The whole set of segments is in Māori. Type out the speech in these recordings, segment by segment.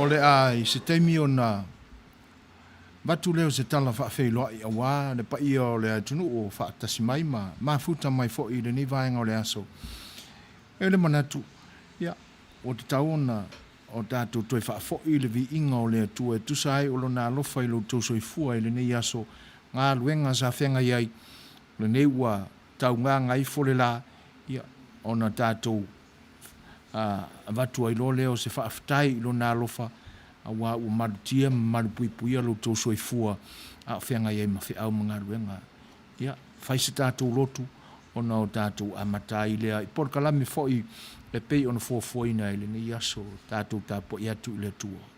le ai se taimi ona batu leo se tala fa feiloa I awa le pa ia o le atunu o fa tasi mai ma mafuta mai fo I le ni vaenga o le aso e le manatu ia o te taona o tātou toi fa fo I le vi inga o le atu e tusai o lona alofa I lo tōsoi fua I le nei aso ngā luenga sa whenga iai le nei ua tau ngā ngai fole la ia o na tātou watu ai lo leo se whaafitai I lona alofa a wā ua marutia marupuipuia lo tōsoi fua a whenga iai ma whi au mga luenga ia whai se tātou lotu o na o tātou amatai lea I Polokalame foi le pei ona fuafuaina I le nei aso tātou tāpo I atu I le tua.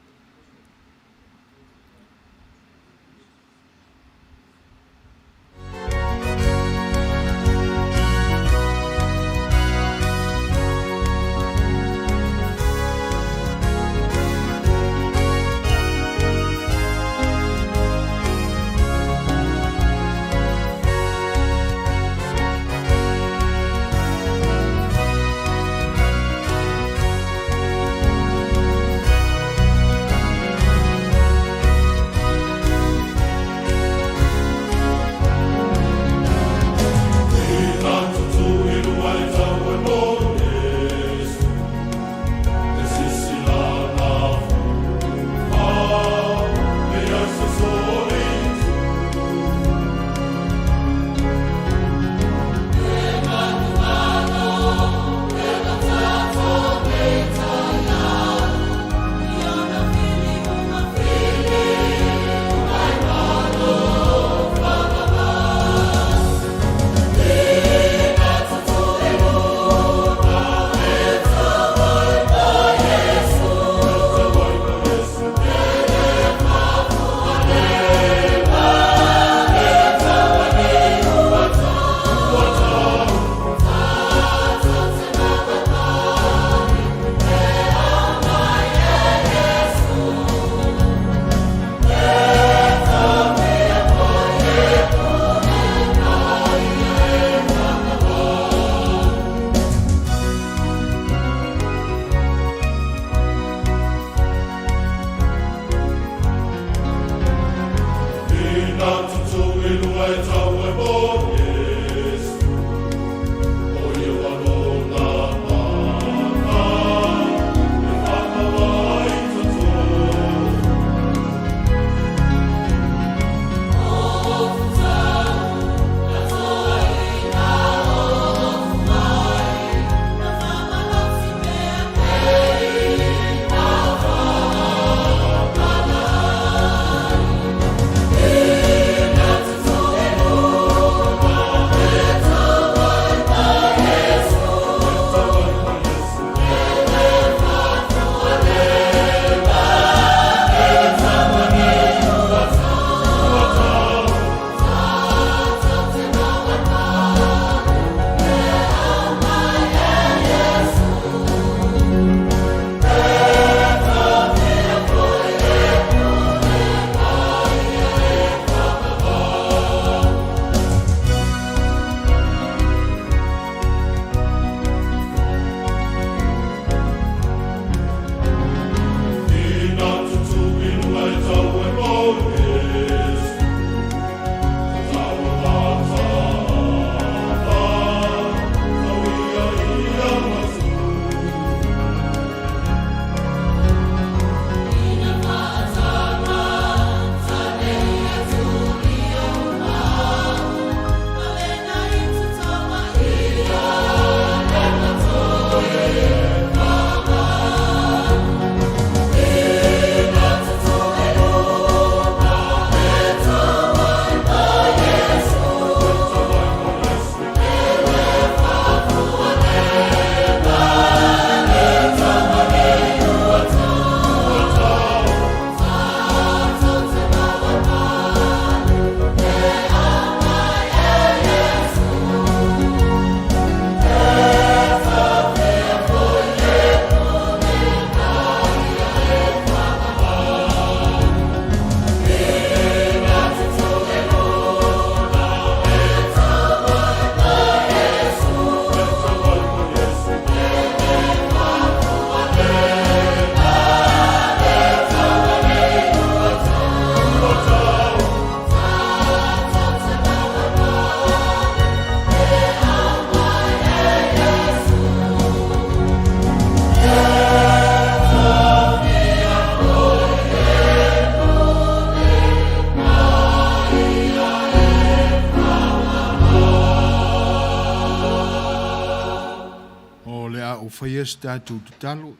o le a o whaies tātou te talo,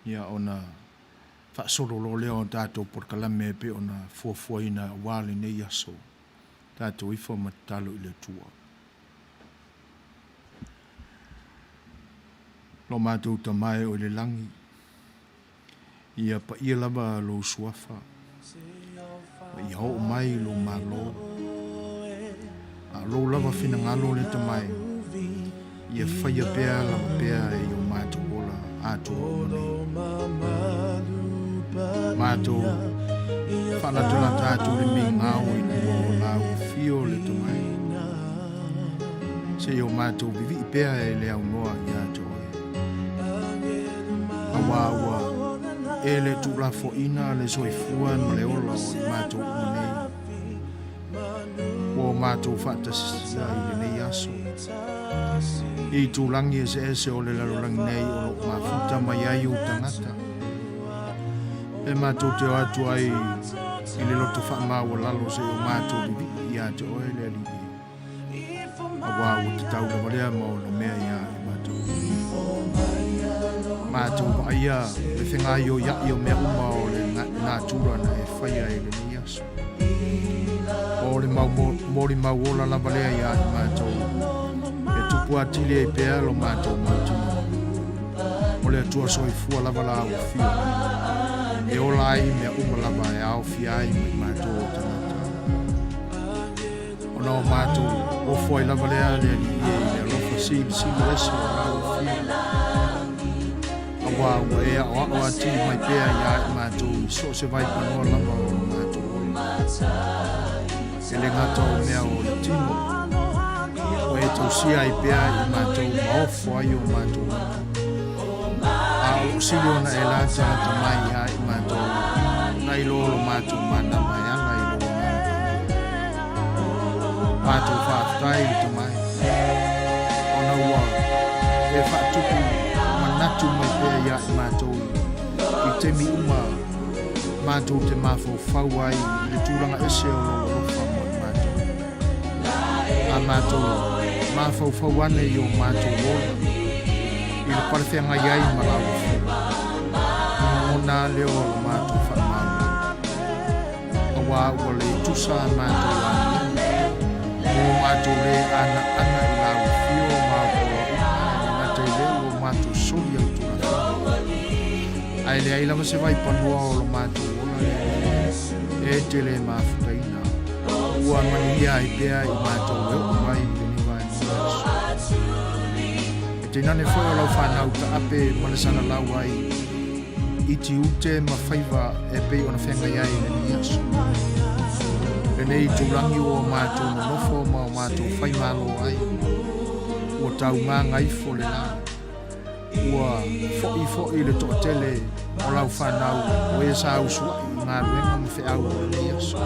ia ona whaasoro lo leo tātou Polokalame pe ona fuafuaina wāle nei aso, tātou ifa ma te talo i le tua. Lo mātou tamai o le langi, ia pa ia lava lo suafa, ia ho mai lo malo, a lo lava fina ngalo le tamai, ia whaia pēa lava pēa e o mātou ola ātou o mani. Mātou whanatula tātou le mi ngāo i le o lau fio le tamai. Se o mātou vivi i pēa e le au noa i ātou e. Awa e le tūla fo ina le soifua no le ola o i mātou o nei. O mātou whatasisa i le nei aso. I tūlangi e se o le larolangi nei o lo Mafuta mai ai o tangata. E mātou te o atu ai i le loto whaamau o lalo se o mātou vivi i ātou o e le alibi. Awa o te tau la warea ma o lo mea ia i mātou. Mātou wa ia le whenga i o ia i o mea uma o le ngā tūra na e whaia e le ni aso. O le mori mau ola la warea ia i mātou. E tupu atile e pēa lo mātou mātino. O le atua soifua lava la au fio. E ola ai mea uma lava e au fia ai mai mātou o tanata. O nao mātou o foi lava lea le le lofa sili ese o au fio. Awa ua e o atili mai pēa ia i mātou i so se vai panoa lava o mātou ola. E le ngata o mea o le tino. O e tau sia i pēa i mātou maofo ai o mātou. A o sili ona e lata ta mai ia i mātou. Nai lolo mātou mana mai anga i lolo mātou. Mātou whaatai i ta mai. Ona ua e whaatupu manatu mai pēa ia i mātou. I te mi uma mātou te mafo whauai le tūranga ese o lolo rofa mo i mātou. A mātou mafo whauane i o mātou wola. I le parewhenga iai malawa whiu. Mona leo o mātou whaamau. Awa ua le tusa mātou ane. Mo mātou le ana i lau whiu mātou a te leo o mātou soli au tūra whau. Ai le ailama se vai panua o lo mātou ola e te le Mafuta ina. Ua mani ia i pēa i mātou leo mai i ni vai ni Te nane foi o lau whanau ta ape manasana lau ai i ti ute ma whaiva e pei ona whenga iai le ni aso. E nei tūrangi o mātou na nofo ma o mātou whai malo ai. Ua tau ngā ngaifo le nā. Ua fo'i le to'atele o lau whanau o e sa au suai ngā ruenga ma wheau o le ni aso.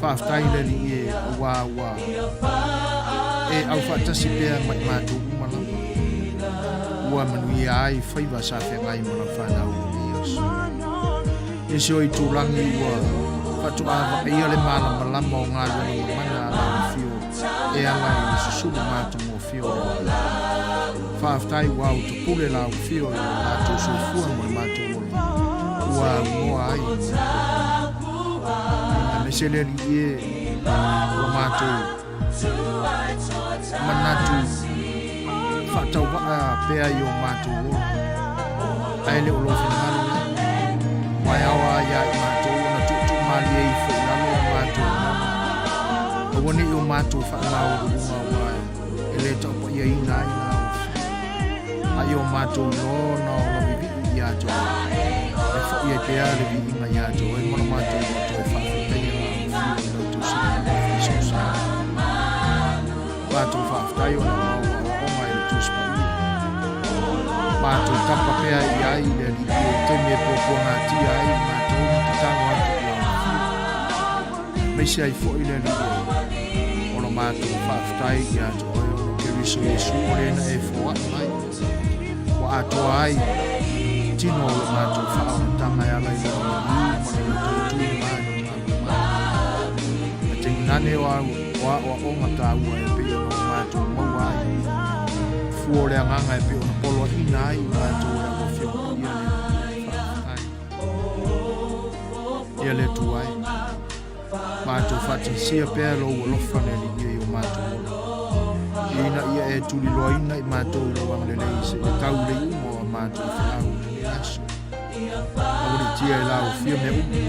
Whaaftai le li e ua e au whaatasi pēa mai mātou umalama. Ua manui ai whaiva sa whengai mana whanau ni aso. E se o i tūrangi ua whatu awa ia le malama lama o ngā luna mana a lau whio. E anga i susulu mātou mo whio reo. Whaaftai ua au tupule lau whio i mātou sufua mo mātou ola. Ua mua ai i a mesele li e o mātou manatu whatau waa pēa i o mātou o. Ai le olo whenalo mai awa ia i mātou na tutu mali e i whenalo o mātou. O wani i o mātou whanau o runga o mai e le taupa ia ina i la o. Ai o mātou no na o la vivi i ato. E wha ia pēa le vivi nga i ato. E mana mātou o tō whawhitai e la o whio na tō sina o whisosā. Mātou whaafutai o na o mai le tūspa i. Mātou tampa pēa i ai le li o te me pōpua ngā tia ai mātou i te tāno atu i au whiu. Meisi ai fo i le li o na mātou whaafutai i ato ai o ke riso Jesu o rena e fo atu mai. Wa ato ai tino o mātou whaamutanga e ala i le o na mana le tōtū mai. Te nane o au o ngata ua e peo no mātou mauai. fua le nganga e pe ona polo ina ai mātou e o fio ia le tuai mātou whaatisia pēr lo ua lofa le li ia i o mātou ina ia e tuli loa ina i mātou le wang le leise e tau le umo a mātou i whaau le aso auri tia e lau fio me umo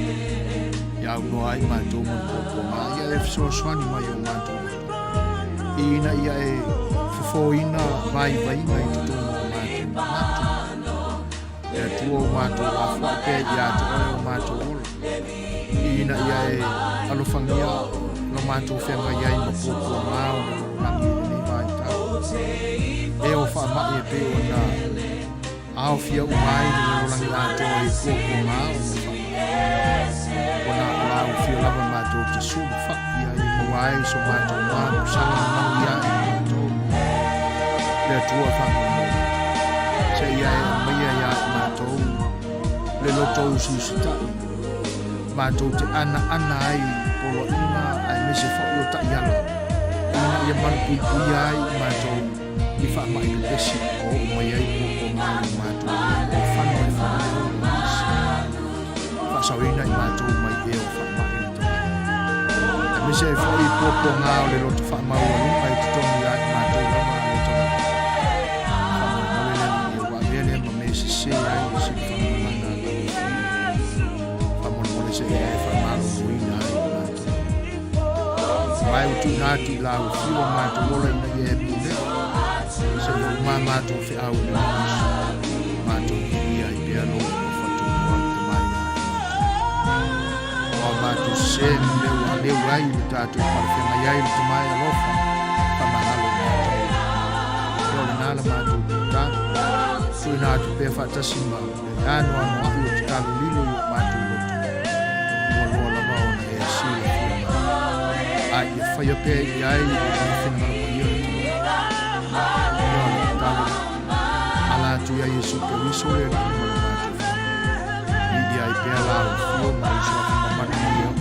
ia unoa ai mātou mo popo ma ia e Suaswani mai o mātou ina ia e fofoina vai inga i tutono o mātou e tua o mātou a whape ia tua o mātou olo ina ia e alofangia no mātou whenga iai ma popo mao no nangi ni vai tau e o whaamai e pe o na ao fia umai ni no langi atoa i popo mao o na ao fia lava mātou te sulu whakia i mawai so mātou mao sana nangi iai le tua whanau se ia e maia ia mātou le lotou susitai mātou te ana ai polo ina ai mese whao ta iala ina ia manpui pui ai mātou i whaamai le pesi o maia i poko ngāi mātou o whanau e whanau whasawina i mātou mai e o whaamai le te e mese e whao i poko ngāo le loto whaamau a lunga i tutongi ai mātou lama se ai se whamamana whamamana se e whamaro muina mai utu nāti lau whiwa mātu wola ina i e pune se o mā mātu whi au le mātu ia i pia no o whatu mua te mai o mātu se leu ai le tātu parwhenga iai le te mai alofa whamahalo mātu o le nāla mātu tātu sui nā tu pe whatasima e anu anu ahi o te kalu lilo i o mātu lotu ua loa lava o na e sila whia ai e whaia pe i ai o na whenua pa i o te ua na talu ala tu ia i supe wiso e na umana mātu i di ai pe ala o whio ma i sua whamamana i a o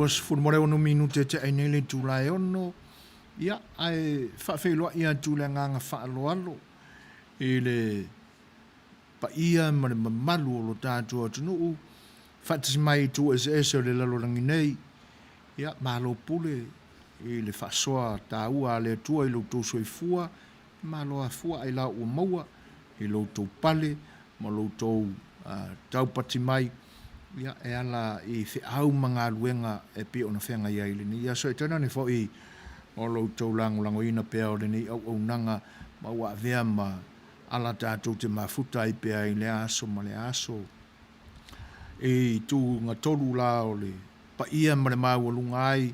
luas fulmore ono minute te ainele tulae ono ia ai whawhewhelo ia tule nganga whaaloalo e le pa ia ma le mamalu o lo tātua tunuu whatasi mai tu ese o le lalorangi nei ia malo pule e le whasoa tā ua le tua i lo tō soifua malo a fua ai la ua maua i lo tō pale ma lo tō taupati mai ia e ala i whiau mga luenga e pia ona whenga i aile ni. Ia so e tana ni fo i o lo tau lango ina pia o le ni au nanga ma ua vea ma ala tātou te mafuta i pia i le aso ma le aso. E tu ngā tolu la o le pa ia ma le mau alunga ai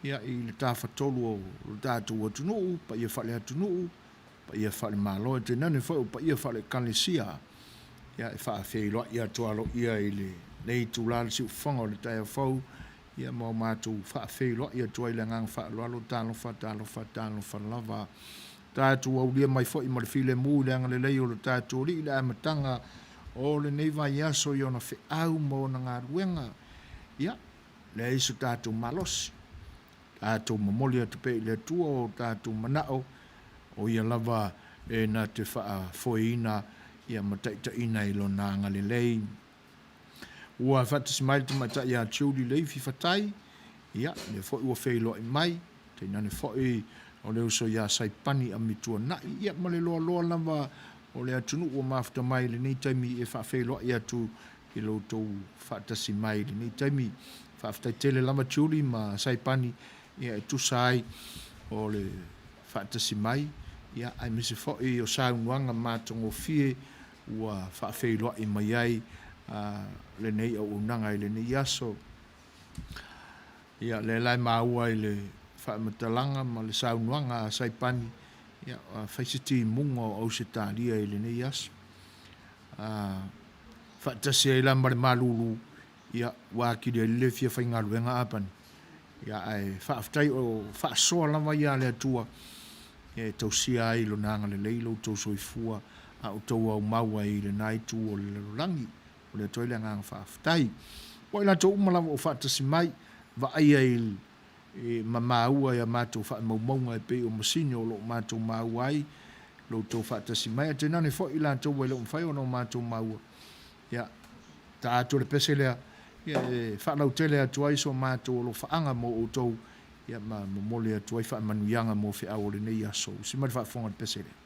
ia i le tāwha tolu o le tātou atunuu, pa ia whale atunuu, pa ia whale malo e te nani fo pa ia whale kalesia ia e wha wheiloa ia tualo ia i le nei tu la si fonga le tai fo ia mo matu fa fe lo ia tu ile ngang fa lo talo fa lava ta tu o dia mai fo i mo le file mu le ngang le o ta tu li la matanga o le nei vai aso yo na fe au mo na nga ruenga ia le isu ta tu malos ta tu momolia tu pe le tu o ta tu manao o ia lava e na te fa foina ia mataita ina i lo na nga le lei ua fatis mai te mata ia chuli lei fi fatai ia le fo ua feilo i mai te nane fo i o le uso ia saipani a mitua na ia ma le loa lava o le atunu ua mafuta mai le nei taimi e fa feilo ia tu i loutou fa'atasi mai le nei taimi fa'afetaitele lava tiuli ma saipani ia e tusa ai o le fa'atasi mai ia ai mese fo'i o saunuaga matogofie ua fa'afeiloa'i mai ai lenei auaunaga i lenei aso ia le lai maua i le fa'amatalaga ma le saunuaga a saipani ia faisitimuga o au se talia i lenei aso fa'atasi ai la ma le malulu ia ua akili ai le fia faigaluega apani ia ai fa'afetai o fa'asoa lava ia le atua e tausia ai lona agalelei loutou soifua a outou aumau ai lenā itu o le lalolagi o le atua i le agaga fa'afetai ua i latou uma lava o fa'atasi mai va'ai ai ma maua ia matou fa'amaumauga e pei o masini o lo'o matou maua ai loutou fa'atasi mai atenane fo'i latou ai lo'o mafai ona o matou maua ia tātou le pese lea ia e fa'alautele atu ai so matou o lo fa'aga mo outou ia ma momole atu ai fa'amanuiaga mo fe'au o lenei aso sima le fa'afoga le pese lea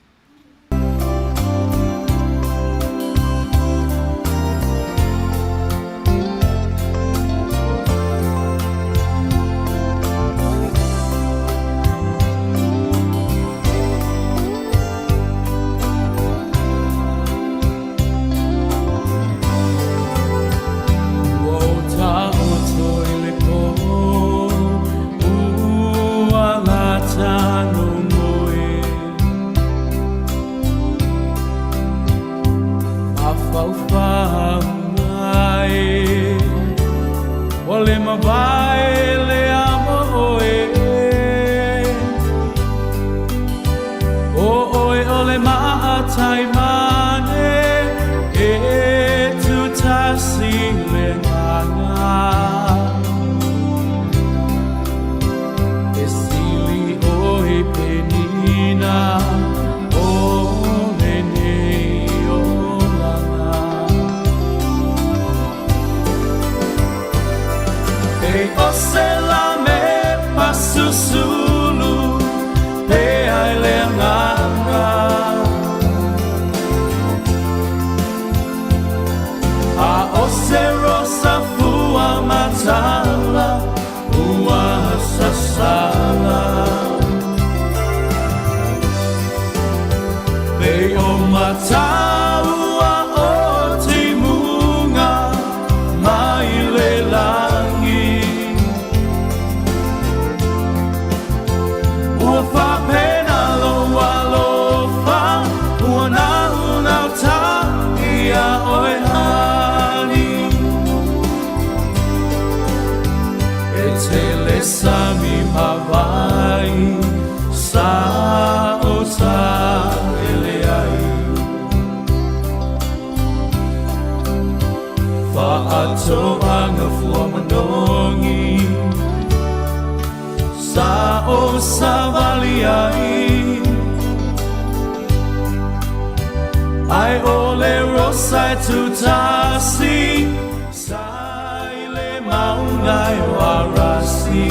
Ai ole rosa tu tasi sai le maungai warasi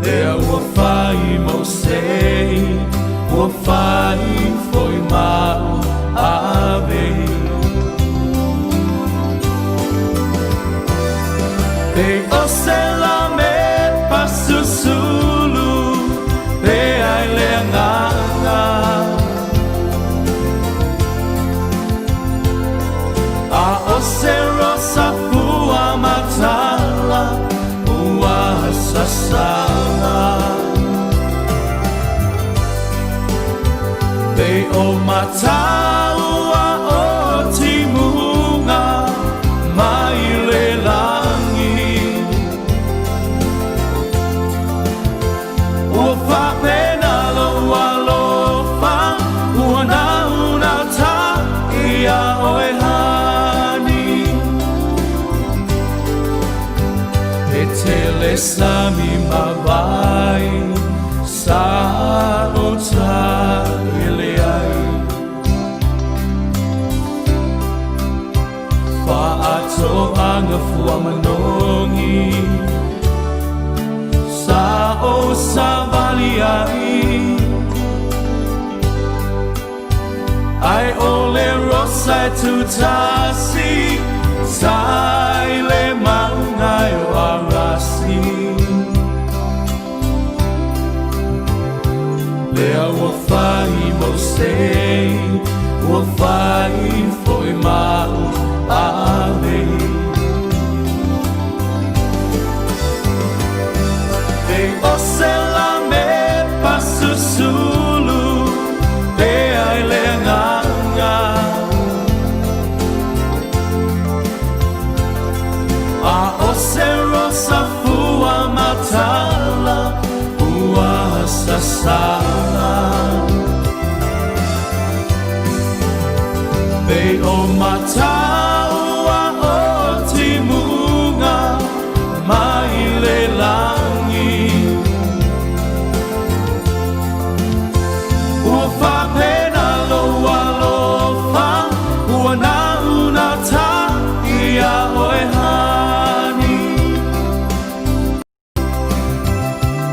Lea ua fai mo sei ua fai foi mau ave Pe o se la me pasusulu Pe ai le nganga A o se rosa fua matala Ua sasala Pe o mataua o timunga Mai le langi Ua whapena loa lofa Ua nauna ta ia oe hani E tele sami mawai Sa o ta ele ai Whaato anga fua manongi Sa o sa vali ai Ai ole Setu tasi sai le mangai o arasi Lea ua whai mo sei ua whai foi mau ale Ei o se la me pasusulu Pe ai le nganga A o se rosa fua matala Ua sasala Bei o mataua o timunga Mai le langi Ua whapena loa lofa Ua nauna ta ia oe hani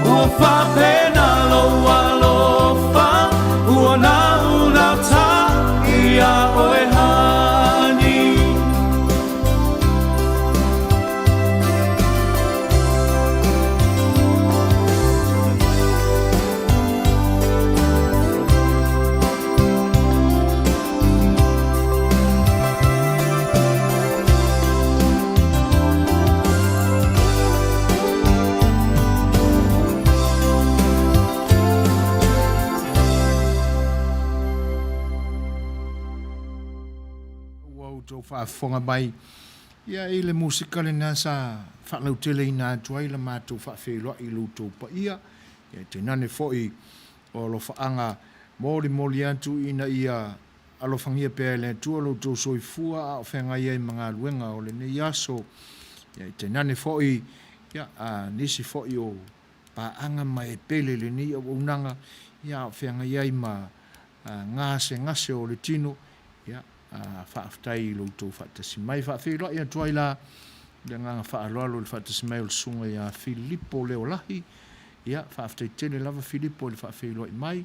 Ua whapena loa lofa Ua nauna ta ia oe hani Tau whaafonga mai. Ia i le musikale nā sa whaklau tele i nā tuai la mātou whaafeloa i loutou pa ia. Ia te nane foi o lo whaanga mori atu ina ia alofangia pēr le tua loutou soifua a o whenga ia i mga luenga o le nei aso. Ia te nane foi ia nisi foi o paanga mai pele le ni o unanga ia o whenga ia i ma ngase o le tino. Ia whaaftai loutou whaatasi mai whaafeloa ia tuai la le nganga whaaloalo le whaatasi mai o le sunga ia Filipo leo lahi ia whaaftai tene lava Filipo le whaafeloa i mai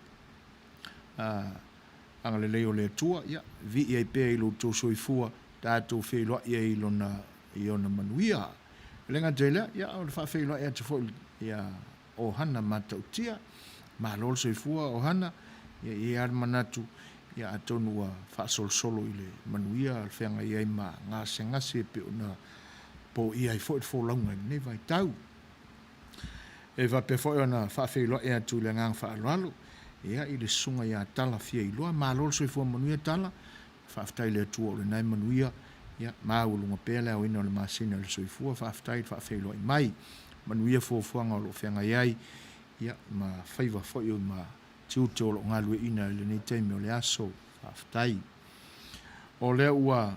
anga le leo le atua ia vi ia i pēr i loutou soifua tātou wheloa ia i ona manuia lenga tele ia o le whaafeloa ia te fo ia o hana matautia ma lolo soifua o hana ia manatu ia atonua whaasolo i le manuia al whenga ia i ma ngase pe ona po ia i fo launga nei vai tau. E va pe fo ona whaafeloa ia tu le ngang whaaloalo ia i le sunga ia tala fia i loa ma lolo soifua manuia tala whaaftai le atua o le nai manuia ia ma ulunga pele au ina o le masina le soifua whaafeloa i mai manuia fuafuanga o lo whenga iai ia ma whaiva fo i o ma tiute o lo ngalue ina le nei teimi o le aso whaaftai. O lea ua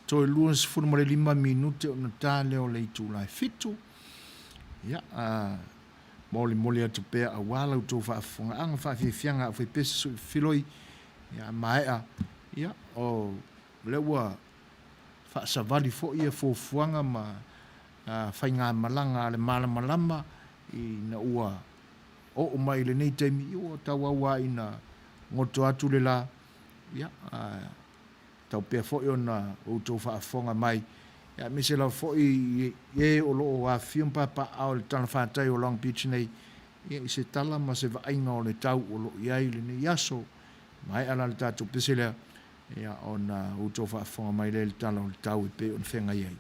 toi luas funu le 5 minute o na tā leo le itu lai fitu. Ia, moli atu pēr a wala utou whaafunga anga whaafianga a whaipesa filoi. Ia, maea. Ia, o lea ua whaasavali fo ia fuafuanga ma whainga malanga le malama i na ua o mai le nei teimi i o tau awa i na ngoto atu le la ia tau pēr fo i o na utou whaafonga mai ia mise lau fo i e o lo o a fiumpa pa au le tana whātai o Long Beach nei ia i se tala ma se vainga o le tau o lo iai le nei aso mai ala le tātou pese lea ia o na utou whaafonga mai le tala o le tau i pe o le whenga iai